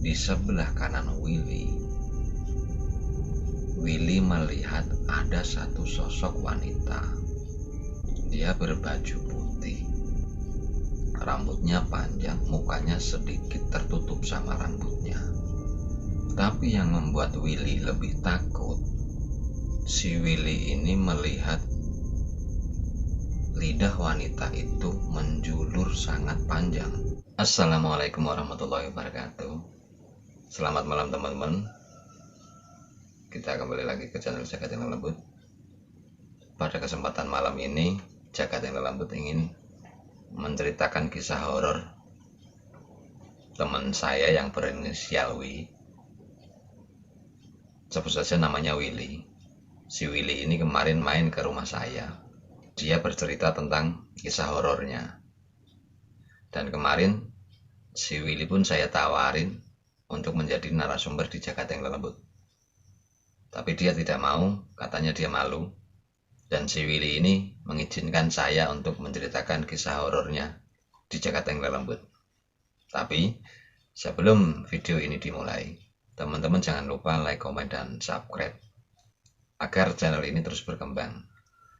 Di sebelah kanan Willy melihat ada satu sosok wanita. Dia berbaju putih, rambutnya panjang, mukanya sedikit tertutup sama rambutnya. Tapi yang membuat Willy lebih takut, si Willy ini melihat lidah wanita itu menjulur sangat panjang. Assalamualaikum warahmatullahi wabarakatuh. Selamat malam teman-teman. Kita kembali lagi ke channel Jagat yang Lembut. Pada kesempatan malam ini, Jagat yang Lembut ingin menceritakan kisah horor teman saya yang berinisial W. Sebut saja namanya Willy. Si Willy ini kemarin main ke rumah saya. Dia bercerita tentang kisah horornya. Dan kemarin si Willy pun saya tawarin untuk menjadi narasumber di Jagat yang Lembut. Tapi dia tidak mau, katanya dia malu. Dan si Willy ini mengizinkan saya untuk menceritakan kisah horornya di Jagat yang Lembut. Tapi sebelum video ini dimulai, teman-teman jangan lupa like, komen, dan subscribe agar channel ini terus berkembang.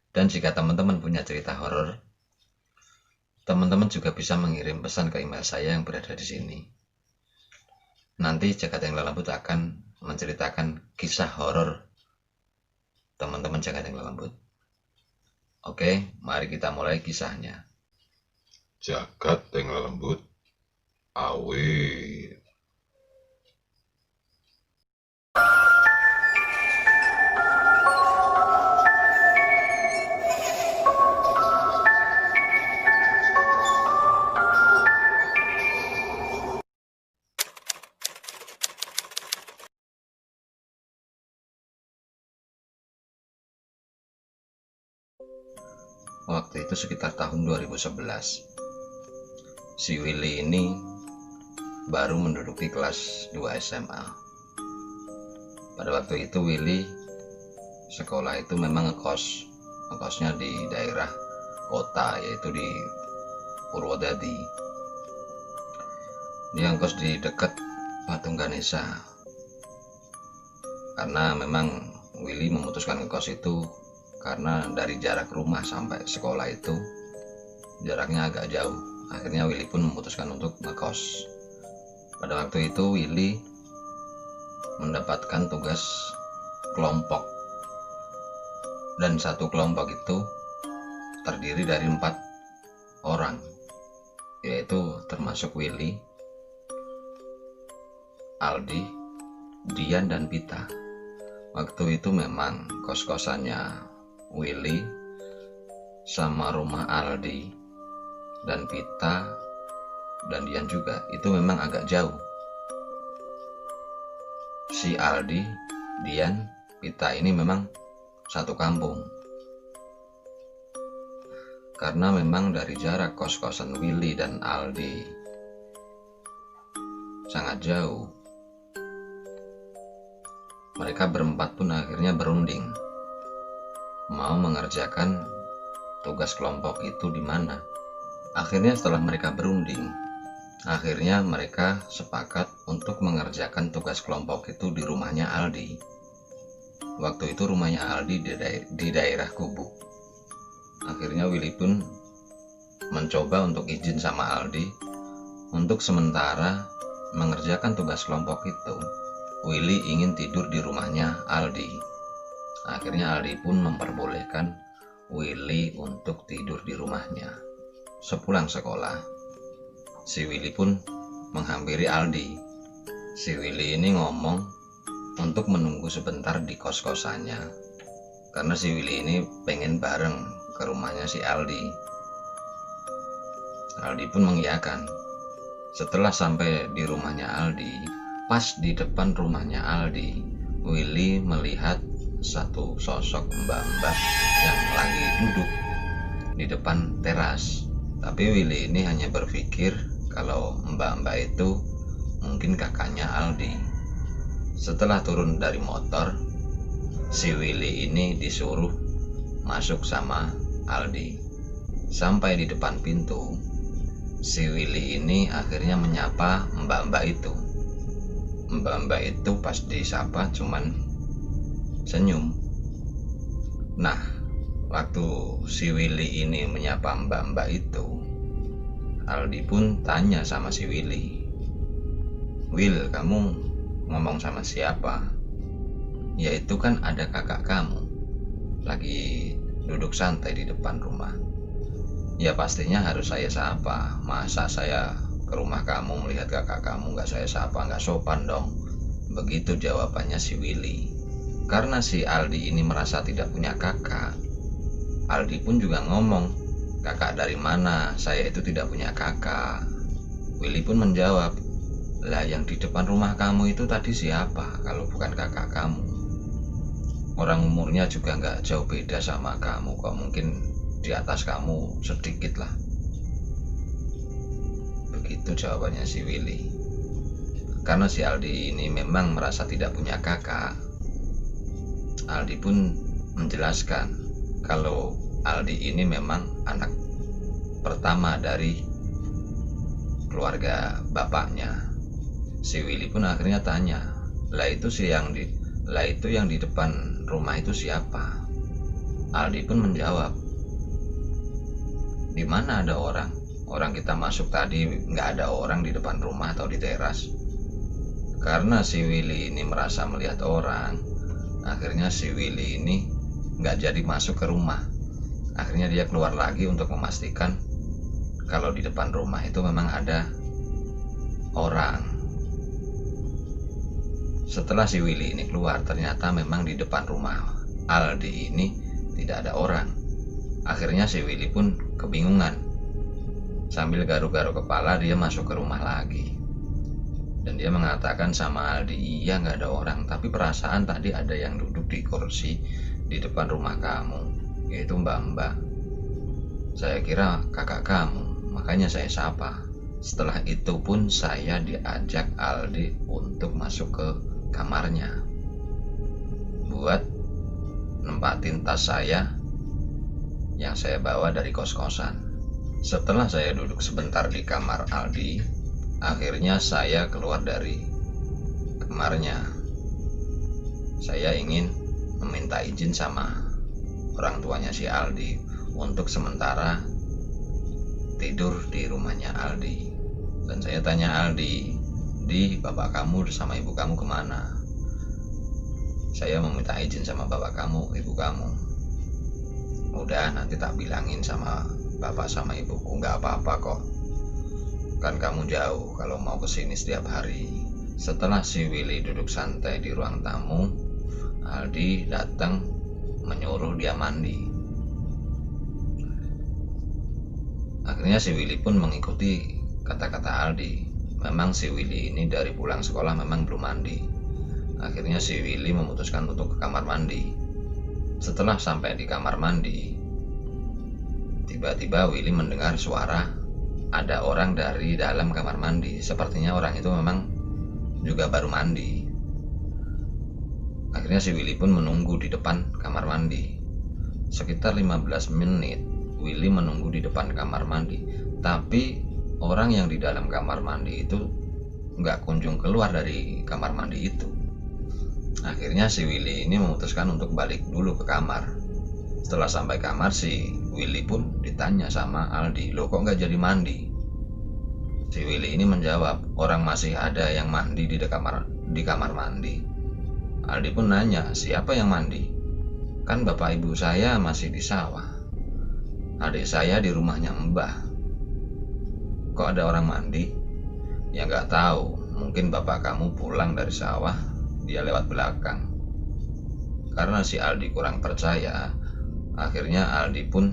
Dan jika teman-teman punya cerita horor, teman-teman juga bisa mengirim pesan ke email saya yang berada di sini. Nanti Jagat yang Lembut akan menceritakan kisah horor teman-teman Jagat yang Lembut. Oke, mari kita mulai kisahnya. Jagat yang Lembut, awet. Waktu itu sekitar tahun 2011. Si Willy ini baru menduduki kelas 2 SMA. Pada waktu itu Willy sekolah itu memang ngekosnya di daerah kota, yaitu di Purwodadi. Dia ngekos di dekat Patung Ganesha. Karena memang Willy memutuskan ngekos itu karena dari jarak rumah sampai sekolah itu jaraknya agak jauh. Akhirnya Willy pun memutuskan untuk ngekos. Pada waktu itu Willy mendapatkan tugas kelompok, dan satu kelompok itu terdiri dari 4 orang, yaitu termasuk Willy, Aldi, Dian, dan Pita. Waktu itu memang kos-kosannya Willy sama rumah Aldi dan Pita dan Dian juga itu memang agak jauh. Si Aldi, Dian, Pita ini memang satu kampung. Karena memang dari jarak kos-kosan Willy dan Aldi sangat jauh, mereka berempat pun akhirnya berunding mau mengerjakan tugas kelompok itu di mana. Akhirnya setelah mereka berunding, akhirnya mereka sepakat untuk mengerjakan tugas kelompok itu di rumahnya Aldi. Waktu itu rumahnya Aldi di daerah Gubuk. Akhirnya Willy pun mencoba untuk izin sama Aldi untuk sementara mengerjakan tugas kelompok itu. Willy ingin tidur di rumahnya Aldi. Akhirnya Aldi pun memperbolehkan Willy untuk tidur di rumahnya. Sepulang sekolah, si Willy pun menghampiri Aldi. Si Willy ini ngomong untuk menunggu sebentar di kos-kosannya, karena si Willy ini pengen bareng ke rumahnya si Aldi. Aldi pun mengiyakan. Setelah sampai di rumahnya Aldi, pas di depan rumahnya Aldi, Willy melihat satu sosok mbak-mbak yang lagi duduk di depan teras. Tapi Willy ini hanya berpikir kalau mbak-mbak itu mungkin kakaknya Aldi. Setelah turun dari motor, si Willy ini disuruh masuk sama Aldi. Sampai di depan pintu, si Willy ini akhirnya menyapa mbak-mbak itu. mbak-mbak itu pas disapa cuman senyum. Nah, waktu si Willy ini menyapa mbak-mbak itu, Aldi pun tanya sama si Willy, "Will, kamu ngomong sama siapa?" "Ya itu kan ada kakak kamu lagi duduk santai di depan rumah." "Ya pastinya harus saya sapa. Masa saya ke rumah kamu melihat kakak kamu nggak saya sapa, nggak sopan dong." Begitu jawabannya si Willy. Karena si Aldi ini merasa tidak punya kakak, Aldi pun juga ngomong, "Kakak dari mana? Saya itu tidak punya kakak." Willy pun menjawab, "Lah yang di depan rumah kamu itu tadi siapa kalau bukan kakak kamu? Orang umurnya juga nggak jauh beda sama kamu kok, mungkin di atas kamu sedikit lah." Begitu jawabannya si Willy. Karena si Aldi ini memang merasa tidak punya kakak, Aldi pun menjelaskan kalau Aldi ini memang anak pertama dari keluarga bapaknya. Si Willy pun akhirnya tanya, "Lah itu yang di depan rumah itu siapa?" Aldi pun menjawab, "Di mana ada orang? Orang kita masuk tadi nggak ada orang di depan rumah atau di teras." Karena si Willy ini merasa melihat orang, akhirnya si Willy ini nggak jadi masuk ke rumah. Akhirnya dia keluar lagi untuk memastikan kalau di depan rumah itu memang ada orang. Setelah si Willy ini keluar, ternyata memang di depan rumah Aldi ini tidak ada orang. Akhirnya si Willy pun kebingungan. Sambil garuk-garuk kepala, dia masuk ke rumah lagi. Dan dia mengatakan sama Aldi, "Iya nggak ada orang, tapi perasaan tadi ada yang duduk di kursi di depan rumah kamu, yaitu mbak-mbak. Saya kira kakak kamu, makanya saya sapa." Setelah itu pun saya diajak Aldi untuk masuk ke kamarnya buat nempatin tas saya yang saya bawa dari kos-kosan. Setelah saya duduk sebentar di kamar Aldi, akhirnya saya keluar dari kamarnya. Saya ingin meminta izin sama orang tuanya si Aldi untuk sementara tidur di rumahnya Aldi. Dan saya tanya Aldi, "Di, bapak kamu sama ibu kamu kemana?" "Saya meminta izin sama bapak kamu, ibu kamu." "Udah, nanti tak bilangin sama bapak sama ibuku, nggak apa-apa kok. Kan kamu jauh kalau mau kesini setiap hari." Setelah si Willy duduk santai di ruang tamu, Aldi datang menyuruh dia mandi. Akhirnya si Willy pun mengikuti kata-kata Aldi. Memang si Willy ini dari pulang sekolah memang belum mandi. Akhirnya si Willy memutuskan untuk ke kamar mandi. Setelah sampai di kamar mandi, tiba-tiba Willy mendengar suara ada orang dari dalam kamar mandi. Sepertinya orang itu memang juga baru mandi. Akhirnya si Willy pun menunggu di depan kamar mandi. Sekitar 15 menit Willy menunggu di depan kamar mandi. Tapi orang yang di dalam kamar mandi itu nggak kunjung keluar dari kamar mandi itu. Akhirnya si Willy ini memutuskan untuk balik dulu ke kamar. Setelah sampai kamar, si Willy pun ditanya sama Aldi, "Loh kok nggak jadi mandi?" Si Willy ini menjawab, "Orang masih ada yang mandi di kamar mandi." Aldi pun nanya, "Siapa yang mandi?" "Kan bapak ibu saya masih di sawah. Adik saya di rumahnya Mbah. Kok ada orang mandi?" "Ya nggak tahu, mungkin bapak kamu pulang dari sawah, dia lewat belakang." Karena si Aldi kurang percaya, akhirnya Aldi pun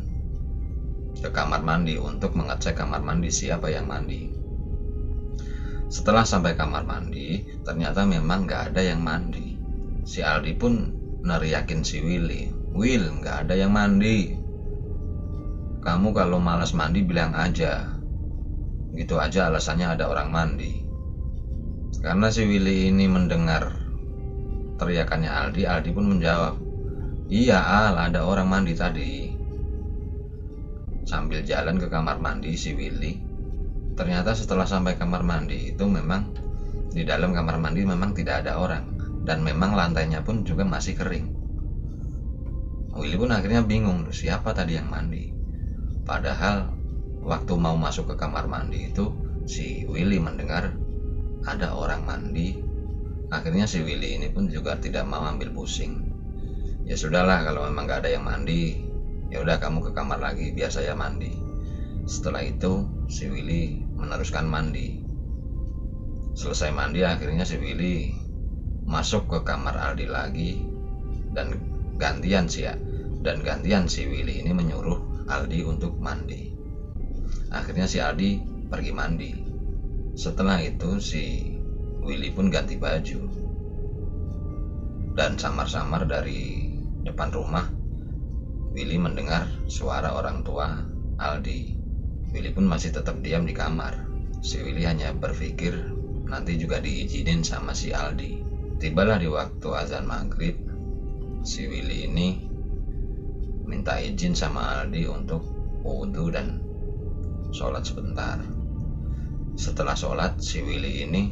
ke kamar mandi untuk mengecek kamar mandi siapa yang mandi. Setelah sampai kamar mandi, ternyata memang nggak ada yang mandi. Si Aldi pun neriakin si Willy, "Will, nggak ada yang mandi. Kamu kalau malas mandi bilang aja." Gitu aja alasannya ada orang mandi. Karena si Willy ini mendengar teriakannya Aldi, Aldi pun menjawab, "Iya Al, ada orang mandi tadi." Sambil jalan ke kamar mandi si Willy, ternyata setelah sampai kamar mandi itu memang Di dalam kamar mandi memang tidak ada orang, dan memang lantainya pun juga masih kering. Willy pun akhirnya bingung, siapa tadi yang mandi. Padahal waktu mau masuk ke kamar mandi itu, si Willy mendengar ada orang mandi. Akhirnya si Willy ini pun juga tidak mau ambil pusing. Ya sudahlah, kalau memang gak ada yang mandi, ya udah kamu ke kamar lagi, biar saya mandi. Setelah itu si Willy meneruskan mandi. Selesai mandi, akhirnya si Willy masuk ke kamar Aldi lagi, dan gantian si Willy ini menyuruh Aldi untuk mandi. Akhirnya si Aldi pergi mandi. Setelah itu si Willy pun ganti baju, dan samar-samar dari depan rumah Willy mendengar suara orang tua Aldi. Willy pun masih tetap diam di kamar. Si Willy hanya berpikir nanti juga diizinin sama si Aldi. Tibalah di waktu azan maghrib, si Willy ini minta izin sama Aldi untuk wudhu dan sholat sebentar. Setelah sholat, si Willy ini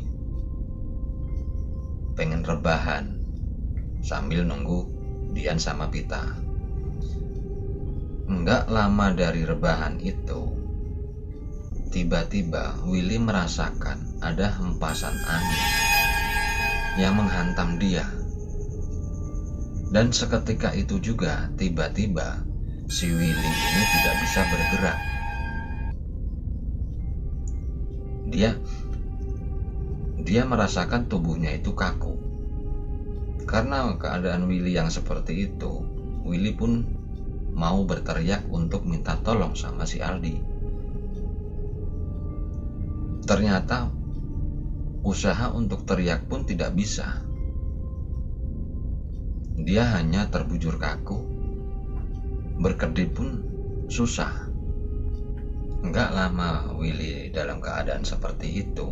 pengen rebahan sambil nunggu Dian sama Pita. Enggak lama dari rebahan itu, tiba-tiba Willy merasakan ada hempasan angin yang menghantam dia. Dan seketika itu juga tiba-tiba si Willy ini tidak bisa bergerak. Dia merasakan tubuhnya itu kaku. Karena keadaan Willy yang seperti itu, Willy pun mau berteriak untuk minta tolong sama si Aldi. Ternyata usaha untuk teriak pun tidak bisa. Dia hanya terbujur kaku, berkedip pun susah. Enggak lama Willy dalam keadaan seperti itu,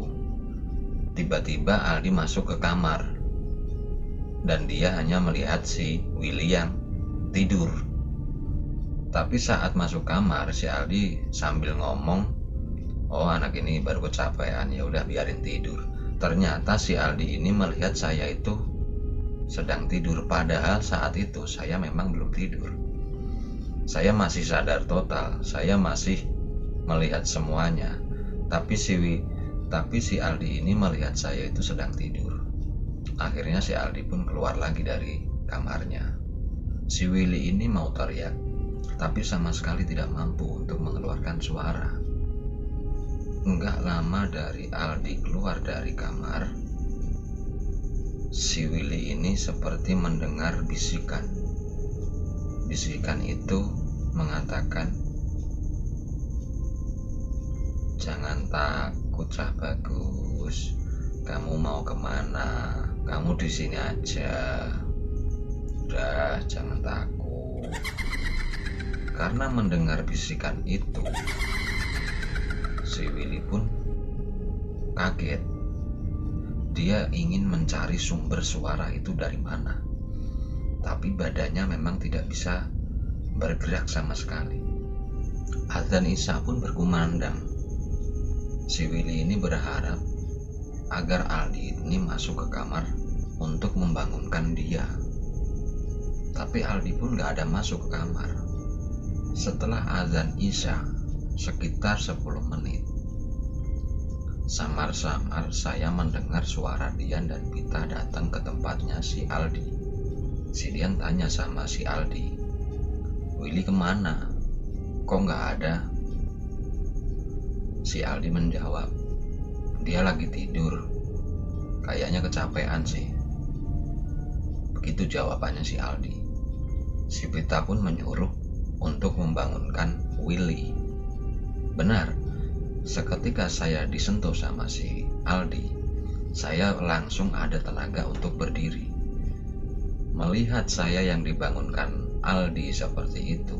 tiba-tiba Aldi masuk ke kamar, dan dia hanya melihat si Willy yang tidur. Tapi saat masuk kamar, si Aldi sambil ngomong, "Oh, anak ini baru kecapean, ya udah biarin tidur." Ternyata si Aldi ini melihat saya itu sedang tidur, padahal saat itu saya memang belum tidur. Saya masih sadar total, saya masih melihat semuanya, tapi si Aldi ini melihat saya itu sedang tidur. Akhirnya si Aldi pun keluar lagi dari kamarnya. Si Willy ini mau teriak, tapi sama sekali tidak mampu untuk mengeluarkan suara. Enggak lama dari Aldi keluar dari kamar, si Willy ini seperti mendengar bisikan. Bisikan itu mengatakan, "Jangan takut, Cah Bagus. Kamu mau kemana? Kamu di sini aja. Udah, jangan takut." Karena mendengar bisikan itu, si Willy pun kaget. Dia ingin mencari sumber suara itu dari mana, tapi badannya memang tidak bisa bergerak sama sekali. Azan Isya pun berkumandang. Si Willy ini berharap agar Aldi ini masuk ke kamar untuk membangunkan dia. Tapi Aldi pun gak ada masuk ke kamar. Setelah azan Isya sekitar 10 menit, samar-samar saya mendengar suara Dian dan Pita datang ke tempatnya si Aldi. Si Dian tanya sama si Aldi, "Willy kemana? Kok gak ada?" Si Aldi menjawab, "Dia lagi tidur. Kayaknya kecapean sih." Begitu jawabannya si Aldi. Si Pita pun menyuruh untuk membangunkan Willy. Benar, seketika saya disentuh sama si Aldi, saya langsung ada tenaga untuk berdiri. Melihat saya yang dibangunkan Aldi seperti itu,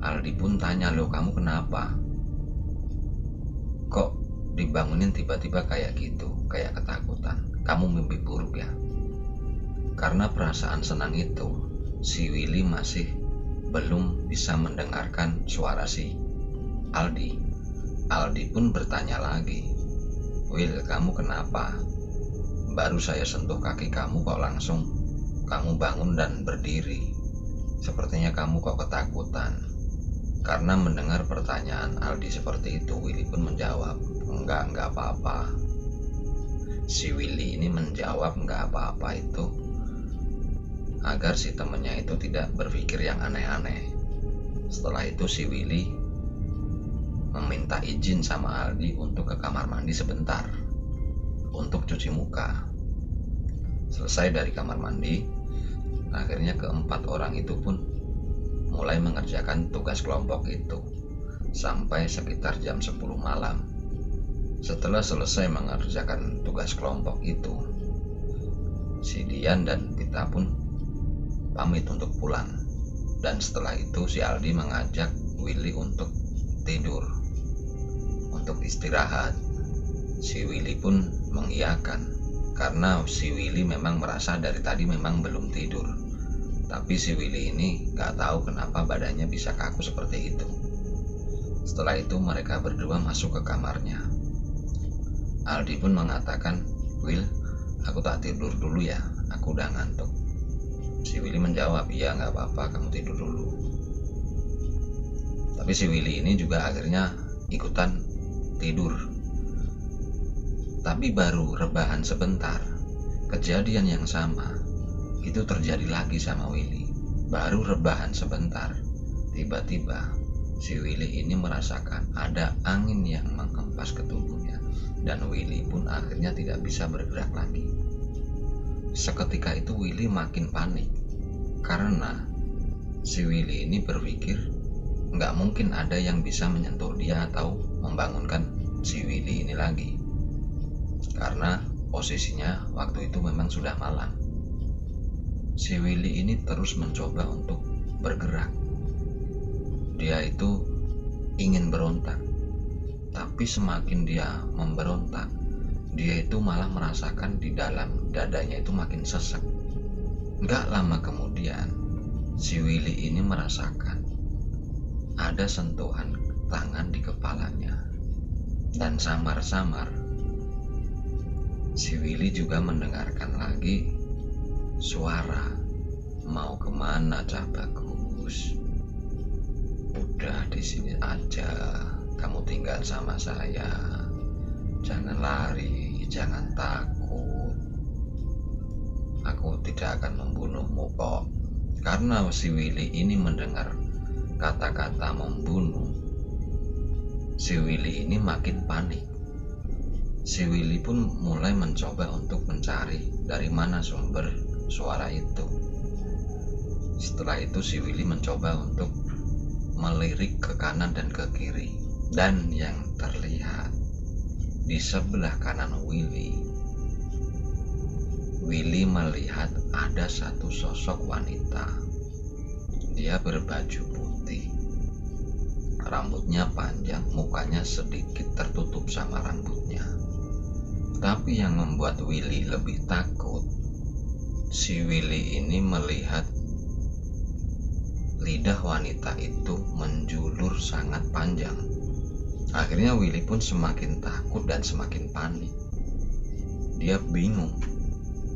Aldi pun tanya, "Loh, kamu kenapa? Kok dibangunin tiba-tiba kayak gitu, kayak ketakutan? Kamu mimpi buruk ya?" Karena perasaan senang itu, si Willy masih belum bisa mendengarkan suara si Aldi. Aldi pun bertanya lagi, "Will, kamu kenapa? Baru saya sentuh kaki kamu kok langsung kamu bangun dan berdiri. Sepertinya kamu kok ketakutan." Karena mendengar pertanyaan Aldi seperti itu, Willy pun menjawab, enggak apa-apa." Si Willy ini menjawab enggak apa-apa itu agar si temennya itu tidak berpikir yang aneh-aneh. Setelah itu si Willy meminta izin sama Aldi untuk ke kamar mandi sebentar untuk cuci muka. Selesai dari kamar mandi, akhirnya keempat orang itu pun mulai mengerjakan tugas kelompok itu sampai sekitar jam 10 malam. Setelah selesai mengerjakan tugas kelompok itu, si Dian dan Pita pun pamit untuk pulang. Dan setelah itu si Aldi mengajak Willy untuk tidur, untuk istirahat. Si Willy pun mengiyakan karena si Willy memang merasa dari tadi memang belum tidur. Tapi si Willy ini gak tahu kenapa badannya bisa kaku seperti itu. Setelah itu mereka berdua masuk ke kamarnya. Aldi pun mengatakan, "Will, aku tak tidur dulu ya, aku udah ngantuk." Si Willy menjawab, "Iya gak apa-apa, kamu tidur dulu." Tapi si Willy ini juga akhirnya ikutan tidur. Tapi baru rebahan sebentar, kejadian yang sama itu terjadi lagi sama Willy. Baru rebahan sebentar, tiba-tiba si Willy ini merasakan ada angin yang menghempas ke tubuhnya, dan Willy pun akhirnya tidak bisa bergerak lagi. Seketika itu Willy makin panik karena si Willy ini berpikir nggak mungkin ada yang bisa menyentuh dia atau membangunkan si Willy ini lagi, karena posisinya waktu itu memang sudah malam. Si Willy ini terus mencoba untuk bergerak. Dia itu ingin berontak, tapi semakin dia memberontak, dia itu malah merasakan di dalam dadanya itu makin sesek. Gak lama kemudian, si Willy ini merasakan ada sentuhan tangan di kepalanya. Dan samar-samar, si Willy juga mendengarkan lagi suara, "Mau kemana, Cah Bagus? Udah di sini aja, kamu tinggal sama saya. Jangan lari, jangan takut. Aku tidak akan membunuhmu kok." Karena si Willy ini mendengar kata-kata membunuh, si Willy ini makin panik. Si Willy pun mulai mencoba untuk mencari dari mana sumber suara itu. Setelah itu si Willy mencoba untuk melirik ke kanan dan ke kiri, dan yang terlihat di sebelah kanan Willy melihat ada satu sosok wanita. Dia berbaju putih, rambutnya panjang, mukanya sedikit tertutup sama rambutnya. Tapi yang membuat Willy lebih takut, si Willy ini melihat lidah wanita itu menjulur sangat panjang. Akhirnya Willy pun semakin takut dan semakin panik. Dia bingung,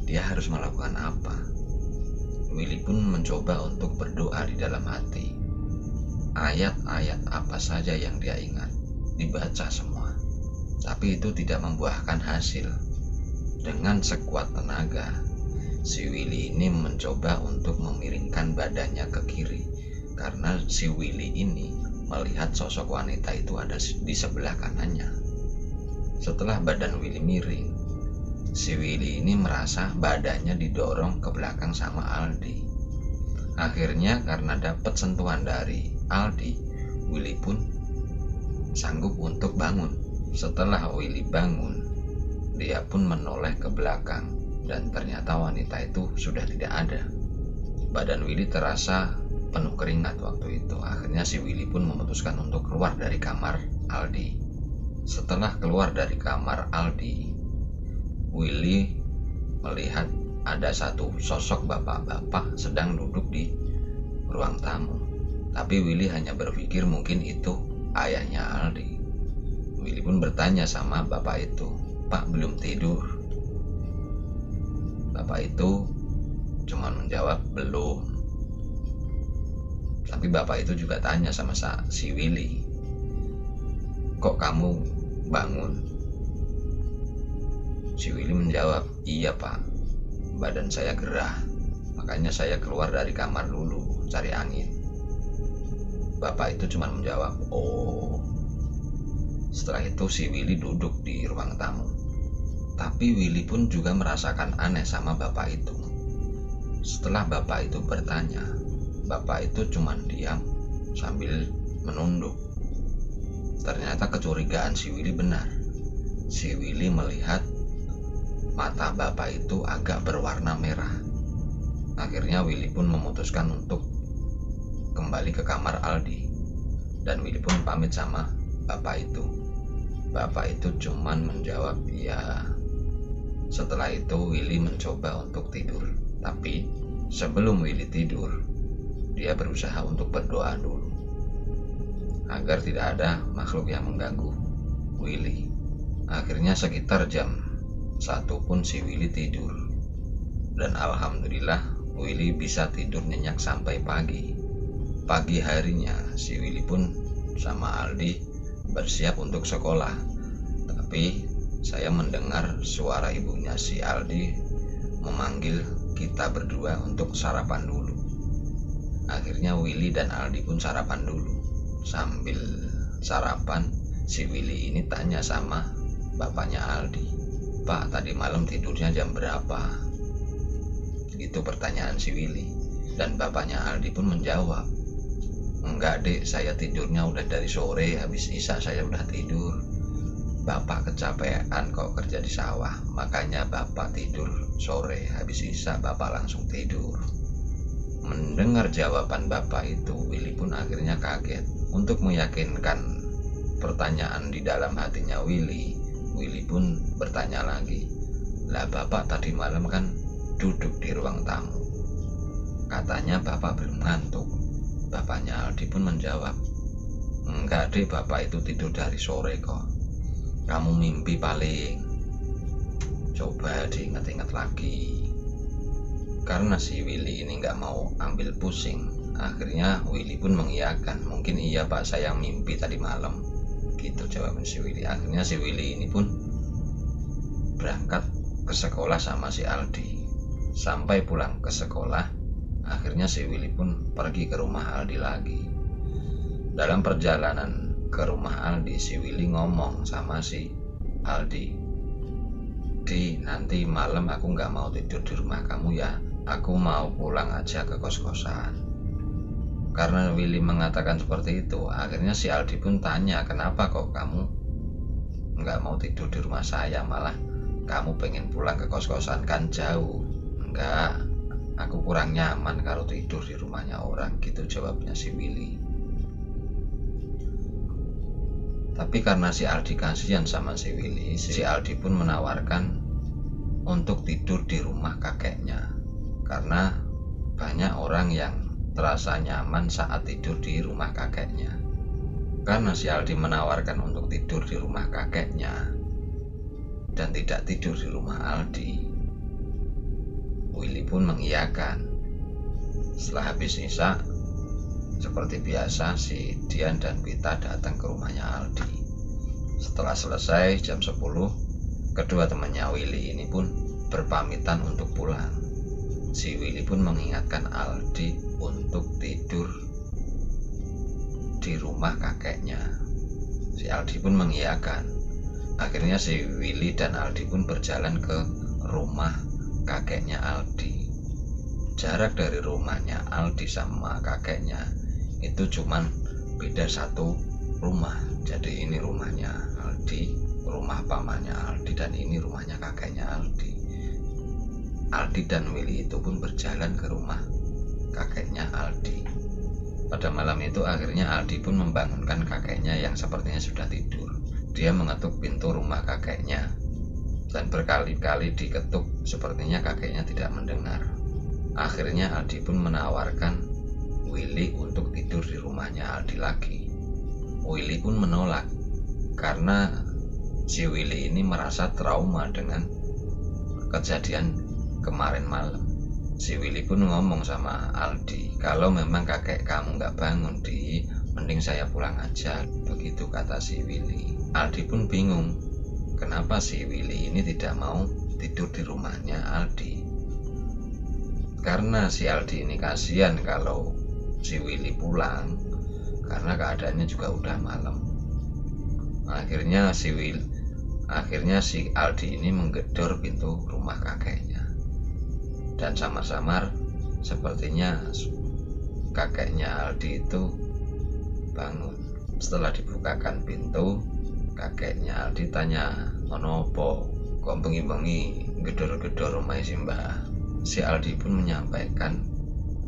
dia harus melakukan apa. Willy pun mencoba untuk berdoa di dalam hati. Ayat-ayat apa saja yang dia ingat dibaca semua, tapi itu tidak membuahkan hasil. Dengan sekuat tenaga, si Willy ini mencoba untuk memiringkan badannya ke kiri, karena si Willy ini melihat sosok wanita itu ada di sebelah kanannya. Setelah badan Willy miring, si Willy ini merasa badannya didorong ke belakang sama Aldi. Akhirnya karena dapat sentuhan dari Aldi, Willy pun sanggup untuk bangun. Setelah Willy bangun, dia pun menoleh ke belakang, dan ternyata wanita itu sudah tidak ada. Badan Willy terasa penuh keringat waktu itu. Akhirnya si Willy pun memutuskan untuk keluar dari kamar Aldi. Setelah keluar dari kamar Aldi, Willy melihat ada satu sosok bapak-bapak sedang duduk di ruang tamu. Tapi Willy hanya berpikir mungkin itu ayahnya Aldi. Willy pun bertanya sama bapak itu, "Pak, belum tidur." Bapak itu cuma menjawab, "Belum." Tapi bapak itu juga tanya sama si Willy, "Kok kamu bangun?" Si Willy menjawab, "Iya Pak, badan saya gerah, makanya saya keluar dari kamar dulu cari angin." Bapak itu cuma menjawab, "Oh." Setelah itu si Willy duduk di ruang tamu. Tapi Willy pun juga merasakan aneh sama bapak itu. Setelah bapak itu bertanya, bapak itu cuma diam sambil menunduk. Ternyata kecurigaan si Willy benar. Si Willy melihat mata bapak itu agak berwarna merah. Akhirnya Willy pun memutuskan untuk kembali ke kamar Aldi. Dan Willy pun pamit sama bapak itu. Bapak itu cuman menjawab, "Ya." Setelah itu Willy mencoba untuk tidur. Tapi sebelum Willy tidur, dia berusaha untuk berdoa dulu agar tidak ada makhluk yang mengganggu Willy. Akhirnya sekitar jam 1 pun si Willy tidur. Dan alhamdulillah Willy bisa tidur nyenyak sampai pagi. Pagi harinya si Willy pun sama Aldi bersiap untuk sekolah. Tapi saya mendengar suara ibunya si Aldi memanggil kita berdua untuk sarapan dulu. Akhirnya Willy dan Aldi pun sarapan dulu. Sambil sarapan, si Willy ini tanya sama bapaknya Aldi, "Pak, tadi malam tidurnya jam berapa?" Itu pertanyaan si Willy. Dan bapaknya Aldi pun menjawab, "Enggak dek, saya tidurnya udah dari sore, habis isya saya udah tidur. Bapak kecapean kok kerja di sawah, makanya bapak tidur sore, habis isya bapak langsung tidur." Mendengar jawaban bapak itu, Willy pun akhirnya kaget. Untuk meyakinkan pertanyaan di dalam hatinya Willy pun bertanya lagi, "Lah bapak tadi malam kan duduk di ruang tamu, katanya bapak belum ngantuk." Bapaknya Aldi pun menjawab, "Enggak deh, bapak itu tidur dari sore kok. Kamu mimpi paling. Coba diingat-ingat lagi." Karena si Willy ini nggak mau ambil pusing, akhirnya Willy pun mengiyakan, "Mungkin iya Pak, saya mimpi tadi malam." Gitu jawaban si Willy. Akhirnya si Willy ini pun berangkat ke sekolah sama si Aldi. Sampai pulang ke sekolah, akhirnya si Willy pun pergi ke rumah Aldi lagi. Dalam perjalanan ke rumah Aldi, si Willy ngomong sama si Aldi, "Di, nanti malam aku nggak mau tidur di rumah kamu ya, aku mau pulang aja ke kos-kosan." Karena Willy mengatakan seperti itu, akhirnya si Aldi pun tanya, "Kenapa kok kamu nggak mau tidur di rumah saya, malah kamu pengen pulang ke kos-kosan, kan jauh?" "Enggak, aku kurang nyaman kalau tidur di rumahnya orang." Gitu jawabnya si Willy. Tapi karena si Aldi kasihan sama si Willy, si Aldi pun menawarkan untuk tidur di rumah kakeknya. Karena banyak orang yang terasa nyaman saat tidur di rumah kakeknya. Karena si Aldi menawarkan untuk tidur di rumah kakeknya dan tidak tidur di rumah Aldi, Willy pun mengiyakan. Setelah habis isya, seperti biasa si Dian dan Pita datang ke rumahnya Aldi. Setelah selesai jam 10, kedua temannya Willy ini pun berpamitan untuk pulang. Si Willy pun mengingatkan Aldi untuk tidur di rumah kakeknya. Si Aldi pun mengiyakan. Akhirnya si Willy dan Aldi pun berjalan ke rumah kakeknya Aldi. Jarak dari rumahnya Aldi sama kakeknya itu cuman beda satu rumah. Jadi ini rumahnya Aldi, rumah pamannya Aldi, dan ini rumahnya kakeknya Aldi. Aldi dan Willy itu pun berjalan ke rumah kakeknya Aldi. Pada malam itu akhirnya Aldi pun membangunkan kakeknya yang sepertinya sudah tidur. Dia mengetuk pintu rumah kakeknya dan berkali-kali diketuk, sepertinya kakeknya tidak mendengar. Akhirnya Aldi pun menawarkan Willy untuk tidur di rumahnya Aldi lagi. Willy pun menolak karena si Willy ini merasa trauma dengan kejadian kemarin malam. Si Willy pun ngomong sama Aldi, kalau memang kakek kamu nggak bangun Di, mending saya pulang aja. Begitu kata si Willy. Aldi pun bingung, kenapa si Willy ini tidak mau tidur di rumahnya Aldi. Karena si Aldi ini kasihan kalau si Willy pulang, karena keadaannya juga udah malam. Akhirnya si Aldi ini menggedor pintu rumah kakeknya. Dan samar-samar sepertinya kakeknya Aldi itu bangun. Setelah dibukakan pintu, kakeknya Aldi tanya, "Ono apa? Kok bengi-bengi gedor-gedor rumah si Mbah?" Si Aldi pun menyampaikan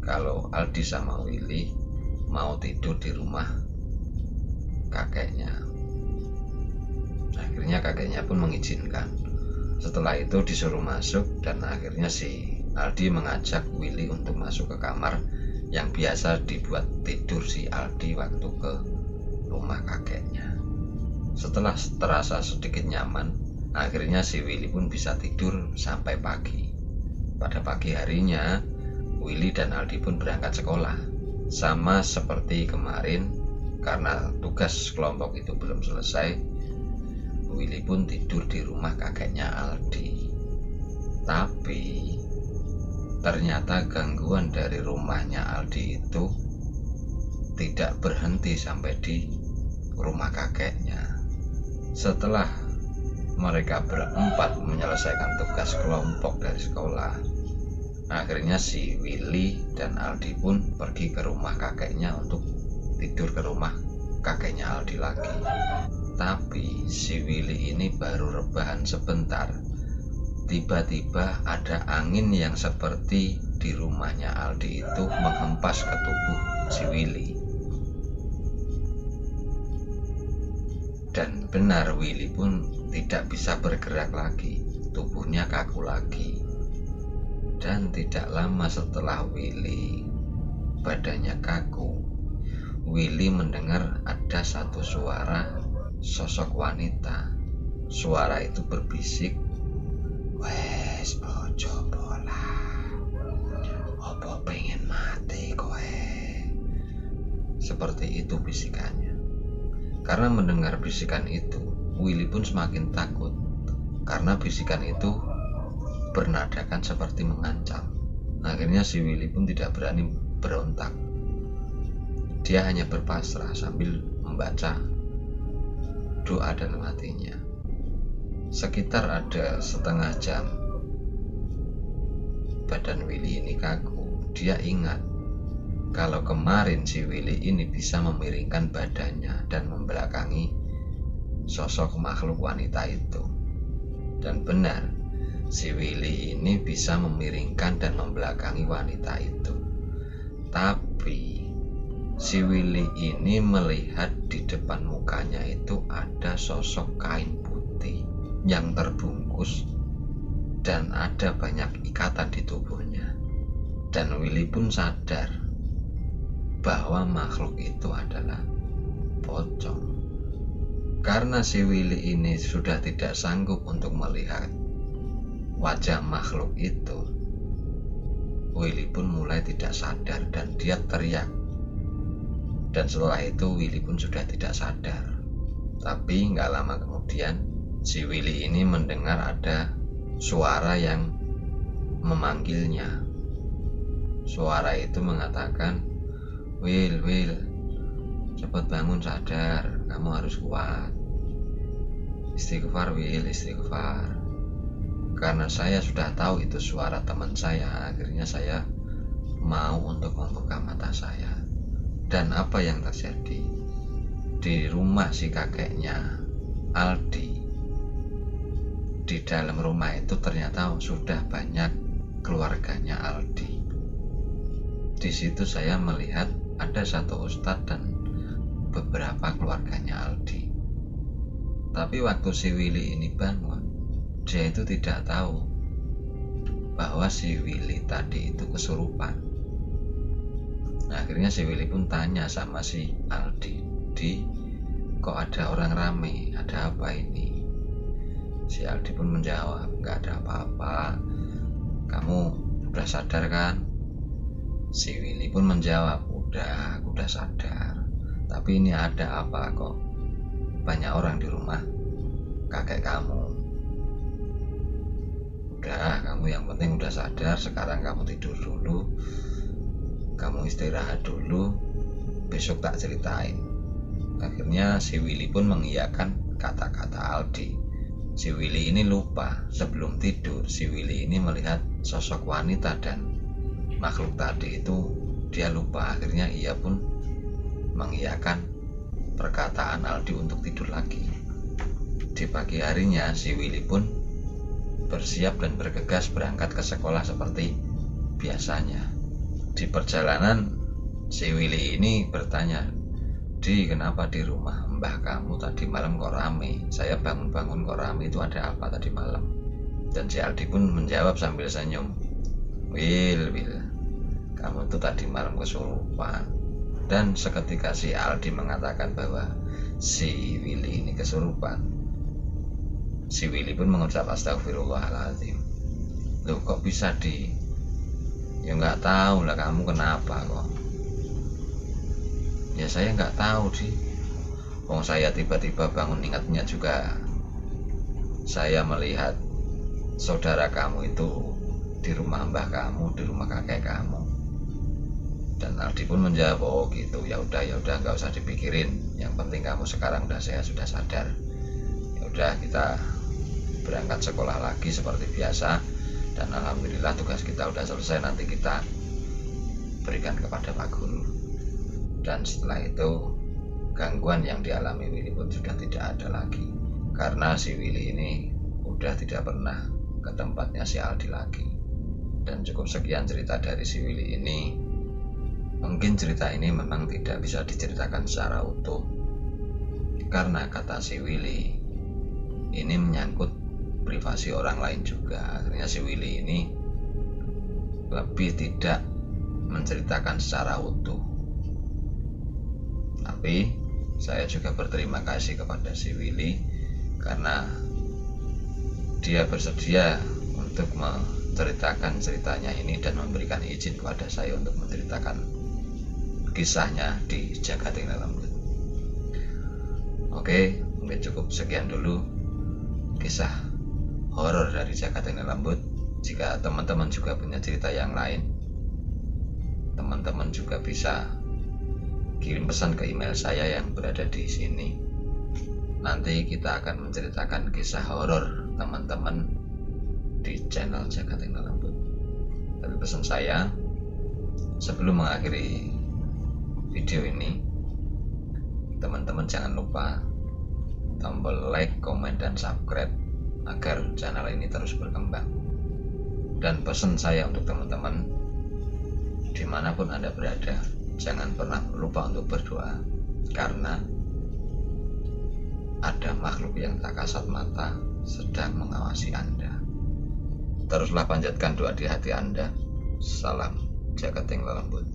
kalau Aldi sama Willy mau tidur di rumah kakeknya. Akhirnya kakeknya pun mengizinkan. Setelah itu disuruh masuk dan akhirnya si Aldi mengajak Willy untuk masuk ke kamar yang biasa dibuat tidur si Aldi waktu ke rumah kakeknya. Setelah terasa sedikit nyaman, akhirnya si Willy pun bisa tidur sampai pagi. Pada pagi harinya, Willy dan Aldi pun berangkat sekolah. Sama seperti kemarin, karena tugas kelompok itu belum selesai, Willy pun tidur di rumah kakeknya Aldi. Tapi ternyata gangguan dari rumahnya Aldi itu tidak berhenti sampai di rumah kakeknya. Setelah mereka berempat menyelesaikan tugas kelompok dari sekolah, akhirnya si Willy dan Aldi pun pergi ke rumah kakeknya untuk tidur ke rumah kakeknya Aldi lagi. Tapi si Willy ini baru rebahan sebentar, tiba-tiba ada angin yang seperti di rumahnya Aldi itu menghempas ke tubuh si Willy. Dan benar, Willy pun tidak bisa bergerak lagi, tubuhnya kaku lagi. Dan tidak lama setelah Willy badannya kaku, Willy mendengar ada satu suara sosok wanita. Suara itu berbisik, "Wes bojo bola, opo pengen mati kowe?" Seperti itu bisikannya. Karena mendengar bisikan itu, Willy pun semakin takut, karena bisikan itu bernadakan seperti mengancam. Akhirnya si Willy pun tidak berani berontak. Dia hanya berpasrah sambil membaca doa dalam hatinya. Sekitar ada setengah jam badan Willy ini kaku. Dia ingat kalau kemarin si Willy ini bisa memiringkan badannya dan membelakangi sosok makhluk wanita itu. Dan benar, si Willy ini bisa memiringkan dan membelakangi wanita itu. Tapi si Willy ini melihat di depan mukanya itu ada sosok kain putih yang terbungkus dan ada banyak ikatan di tubuhnya. Dan Willy pun sadar bahwa makhluk itu adalah pocong. Karena si Willy ini sudah tidak sanggup untuk melihat wajah makhluk itu, Willy pun mulai tidak sadar dan dia teriak. Dan setelah itu Willy pun sudah tidak sadar. Tapi nggak lama kemudian si Willy ini mendengar ada suara yang memanggilnya. Suara itu mengatakan, Will, cepat bangun, sadar, kamu harus kuat. Istighfar Will, istighfar. Karena saya sudah tahu itu suara teman saya, akhirnya saya mau untuk membuka mata saya. Dan apa yang terjadi? Di rumah si kakeknya Aldi, di dalam rumah itu ternyata sudah banyak keluarganya Aldi. Di situ saya melihat ada satu ustadz dan beberapa keluarganya Aldi. Tapi waktu si Willy ini bangun, dia itu tidak tahu bahwa si Willy tadi itu kesurupan. Akhirnya si Willy pun tanya sama si Aldi, "Di, kok ada orang rame, ada apa ini?" Si Aldi pun menjawab, nggak ada apa-apa. Kamu udah sadar kan? Si Willy pun menjawab, udah, aku udah sadar. Tapi ini ada apa kok? Banyak orang di rumah kakek kamu. Udah, kamu yang penting udah sadar. Sekarang kamu tidur dulu, kamu istirahat dulu, besok tak ceritain. Akhirnya si Willy pun mengiyakan kata-kata Aldi. Si Willy ini lupa, sebelum tidur si Willy ini melihat sosok wanita dan makhluk tadi itu dia lupa. Akhirnya ia pun mengiyakan perkataan Aldi untuk tidur lagi. Di pagi harinya si Willy pun bersiap dan bergegas berangkat ke sekolah seperti biasanya. Di perjalanan si Willy ini bertanya, "Di, kenapa di rumah mbah kamu tadi malam kok rame? Saya bangun-bangun kok rame, itu ada apa tadi malam?" Dan si Aldi pun menjawab sambil senyum, Will, kamu tuh tadi malam kesurupan." Dan seketika si Aldi mengatakan bahwa si Willy ini kesurupan, si Willy pun mengucap astagfirullahaladzim. Loh, kok bisa Di? Ya nggak tahu lah, kamu kenapa kok? Ya saya nggak tahu Di. Wong saya tiba-tiba bangun, ingatnya juga saya melihat saudara kamu itu di rumah mbah kamu, di rumah kakek kamu. Dan Aldi pun menjawab, oh gitu, ya udah nggak usah dipikirin. Yang penting kamu sekarang sudah sadar. Ya udah, kita berangkat sekolah lagi seperti biasa. Dan alhamdulillah tugas kita udah selesai, nanti kita berikan kepada Pak Guru. Dan setelah itu gangguan yang dialami Willy pun sudah tidak ada lagi, karena si Willy ini udah tidak pernah ke tempatnya si Aldi lagi. Dan cukup sekian cerita dari si Willy ini. Mungkin cerita ini memang tidak bisa diceritakan secara utuh, karena kata si Willy ini menyangkut privasi orang lain juga. Akhirnya si Willy ini lebih tidak menceritakan secara utuh. Tapi saya juga berterima kasih kepada si Willy karena dia bersedia untuk menceritakan ceritanya ini dan memberikan izin kepada saya untuk menceritakan kisahnya di Jagat Tinggal Lembut. Oke, mungkin cukup sekian dulu kisah horor dari Jagat Tinggal Lembut. Jika teman-teman juga punya cerita yang lain, teman-teman juga bisa kirim pesan ke email saya yang berada di sini. Nanti kita akan menceritakan kisah horor teman-teman di channel Jagat Tinggal Lembut. Tapi pesan saya sebelum mengakhiri video ini, teman-teman jangan lupa tombol like, komen, dan subscribe agar channel ini terus berkembang. Dan pesan saya untuk teman-teman dimanapun Anda berada, jangan pernah lupa untuk berdoa, karena ada makhluk yang tak kasat mata sedang mengawasi Anda. Teruslah panjatkan doa di hati Anda. Salam Jagat Tinggal Lembut.